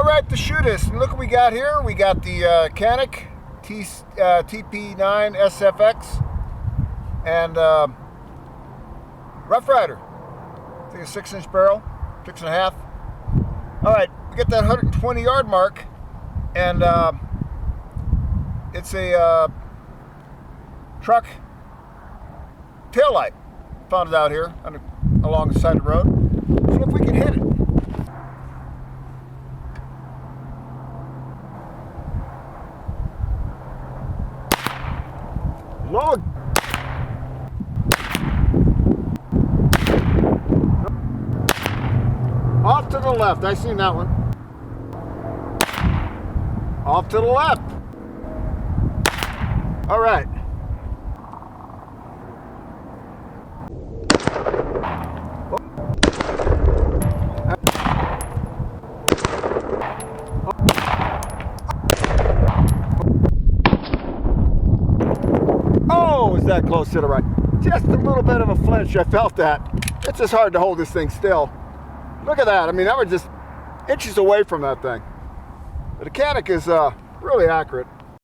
right to shoot us. And look what we got here. We got the Canik Tpsfx and Rough Rider. I think a 6-inch barrel, 6.5. All right, we get that 120 yard mark, and it's a truck taillight. Found it out here along the side of the road. See if we can hit it. Load. Off to the left. I seen that one. Off to the left. All right. Oh, is that close to the right? Just a little bit of a flinch. I felt that. It's just hard to hold this thing still. Look at that. I mean, that was just inches away from that thing. But the Canik is really accurate.